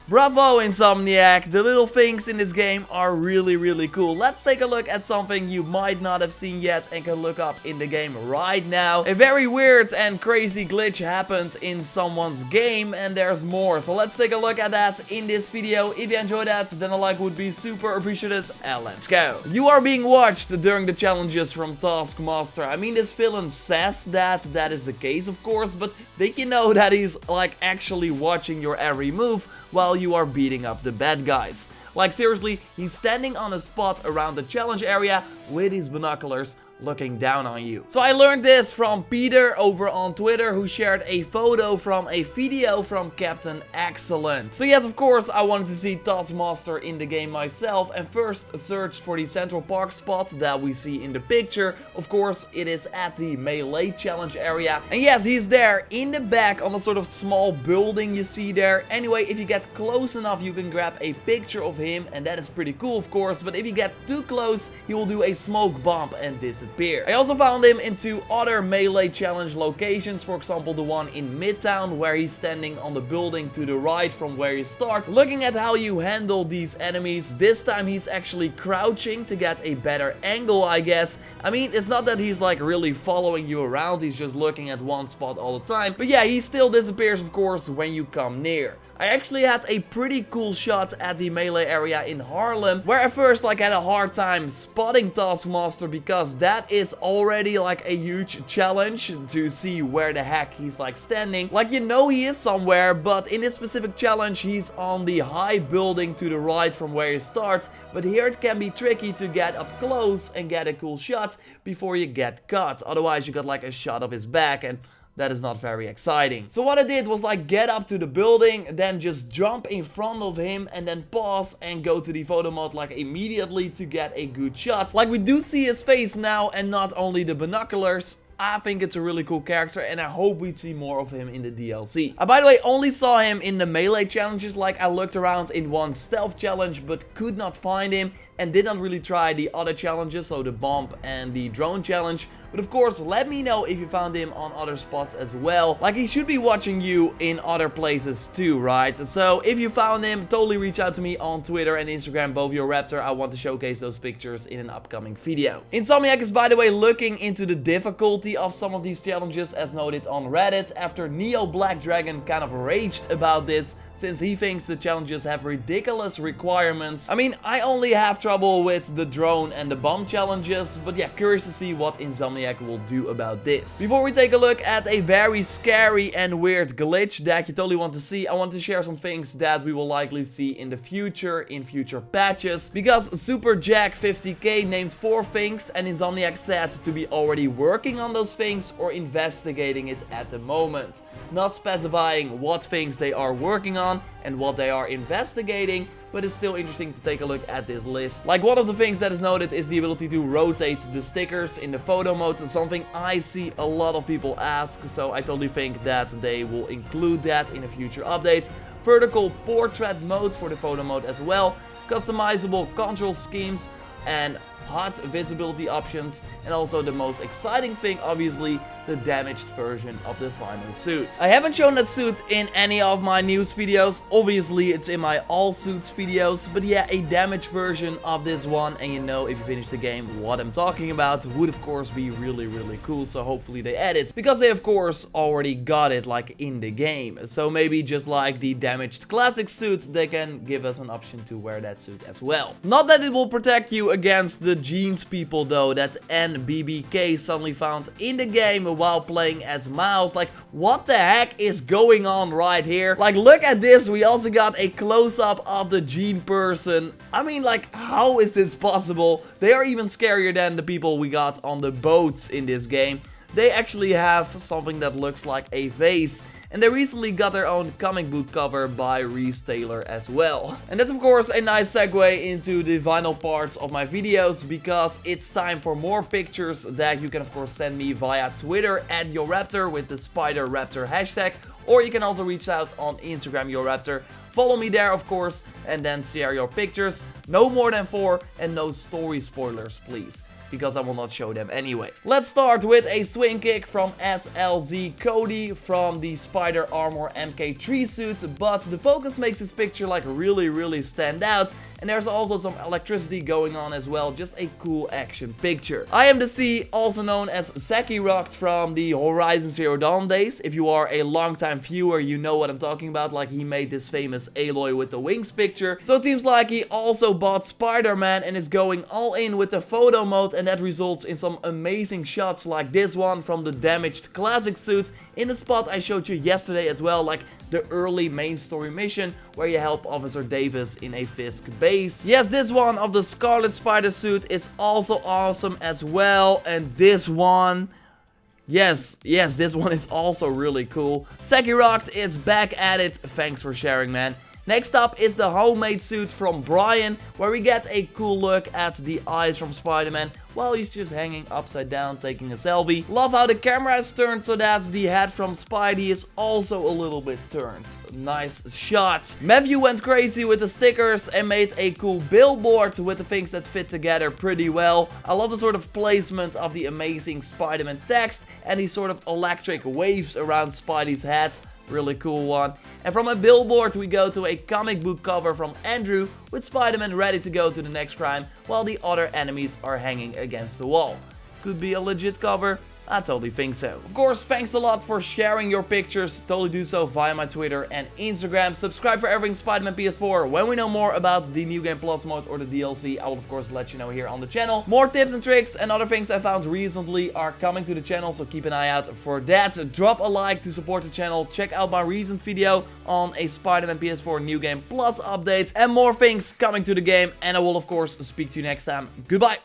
Bravo, Insomniac! The little things in this game are really cool. Let's take a look at something you might not have seen yet and can look up in the game right now. A very weird and crazy glitch happened in someone's game, and there's more. So let's take a look at that in this video. If you enjoyed that, then a like would be super appreciated, and let's go. You are being watched during the challenges from Taskmaster. I mean, this villain says that is the case, of course, but did you know that he's like actually watching your every move while you are beating up the bad guys? Like seriously, he's standing on a spot around the challenge area with his binoculars looking down on you. So I learned this from Peter over on Twitter, who shared a photo from a video from Captain Excellent. So yes, of course, I wanted to see Taskmaster in the game myself, and first searched for the Central Park spot that we see in the picture. Of course, it is at the melee challenge area. And yes, he's there in the back on a sort of small building you see there. Anyway, if you get close enough, you can grab a picture of him, and that is pretty cool, of course. But if you get too close, he will do a smoke bomb and disappear. I also found him in two other melee challenge locations, for example the one in Midtown where he's standing on the building to the right from where you start. Looking at how you handle these enemies, this time he's actually crouching to get a better angle, I guess. I mean, it's not that he's like really following you around, he's just looking at one spot all the time. But yeah, he still disappears, of course, when you come near. I actually had a pretty cool shot at the melee area in Harlem, where I first like had a hard time spotting Taskmaster because that is already like a huge challenge to see where the heck he's like standing. Like, you know he is somewhere, but in this specific challenge he's on the high building to the right from where you start. But here it can be tricky to get up close and get a cool shot before you get caught. Otherwise you got like a shot of his back, and that is not very exciting. So what I did was like get up to the building, then just jump in front of him and then pause and go to the photo mode like immediately to get a good shot. Like, we do see his face now and not only the binoculars. I think it's a really cool character, and I hope we see more of him in the DLC. I, by the way, only saw him in the melee challenges. Like, I looked around in one stealth challenge but could not find him, and did not really try the other challenges, so the bomb and the drone challenge. But of course, let me know if you found him on other spots as well. Like, he should be watching you in other places too, right? So if you found him, totally reach out to me on Twitter and Instagram, both JorRaptor. I want to showcase those pictures in an upcoming video. Insomniac is, by the way, looking into the difficulty of some of these challenges, as noted on Reddit, after Neo Black Dragon kind of raged about this, since he thinks the challenges have ridiculous requirements. I mean, I only have trouble with the drone and the bomb challenges, but yeah, curious to see what Insomniac will do about this. Before we take a look at a very scary and weird glitch that you totally want to see, I want to share some things that we will likely see in the future, in future patches, because Super Jack 50k named 4 things, and Insomniac said to be already working on those things or investigating it at the moment. Not specifying what things they are working on and what they are investigating, but it's still interesting to take a look at this list. Like, one of the things that is noted is the ability to rotate the stickers in the photo mode, something I see a lot of people ask, so I totally think that they will include that in a future update. Vertical portrait mode for the photo mode as well, customizable control schemes, and hot visibility options, and also the most exciting thing, obviously, the damaged version of the final suit. I haven't shown that suit in any of my news videos. Obviously, it's in my all suits videos, but yeah, a damaged version of this one, and you know, if you finish the game, what I'm talking about, would of course be really cool. So hopefully they add it, because they of course already got it like in the game. So maybe just like the damaged classic suit, they can give us an option to wear that suit as well. Not that it will protect you against the jeans people though, that NBBK suddenly found in the game while playing as Miles. Like, what the heck is going on right here? Like, look at this. We also got a close-up of the jean person. I mean, like, how is this possible? They are even scarier than the people we got on the boats in this game. They actually have something that looks like a vase. And they recently got their own comic book cover by Reese Taylor as well. And that's of course a nice segue into the final parts of my videos, because it's time for more pictures that you can of course send me via Twitter at JorRaptor with the SpiderRaptor hashtag, or you can also reach out on Instagram JorRaptor. Follow me there of course, and then share your pictures. No more than 4 and no story spoilers, please. because I will not show them anyway. Let's start with a swing kick from SLZ Cody from the Spider Armor MK3 suit, but the focus makes his picture like really stand out, and there's also some electricity going on as well, just a cool action picture. I am the Sea, also known as JorRaptor from the Horizon Zero Dawn days. If you are a longtime viewer, you know what I'm talking about, like he made this famous Aloy with the wings picture. So it seems like he also bought Spider-Man and is going all in with the photo mode, and that results in some amazing shots like this one from the damaged classic suit in the spot I showed you yesterday as well, like the early main story mission where you help Officer Davis in a Fisk base. Yes, this one of the Scarlet Spider suit is also awesome as well, and this one, yes, this one is also really cool. JorRaptor is back at it. Thanks for sharing, man. Next up is the homemade suit from Brian, where we get a cool look at the eyes from Spider-Man while he's just hanging upside down taking a selfie. Love how the camera is turned so that the head from Spidey is also a little bit turned. Nice shot. Matthew went crazy with the stickers and made a cool billboard with the things that fit together pretty well. I love the sort of placement of the amazing Spider-Man text and these sort of electric waves around Spidey's head. Really cool one. And from a billboard we go to a comic book cover from Andrew with Spider-Man ready to go to the next crime while the other enemies are hanging against the wall. Could be a legit cover. I totally think so. Of course, thanks a lot for sharing your pictures. Totally do so via my Twitter and Instagram. Subscribe for everything Spider-Man PS4. When we know more about the New Game Plus mode or the DLC, I will of course let you know here on the channel. More tips and tricks and other things I found recently are coming to the channel, so keep an eye out for that. Drop a like to support the channel. Check out my recent video on a Spider-Man PS4 New Game Plus update and more things coming to the game. And I will of course speak to you next time. Goodbye.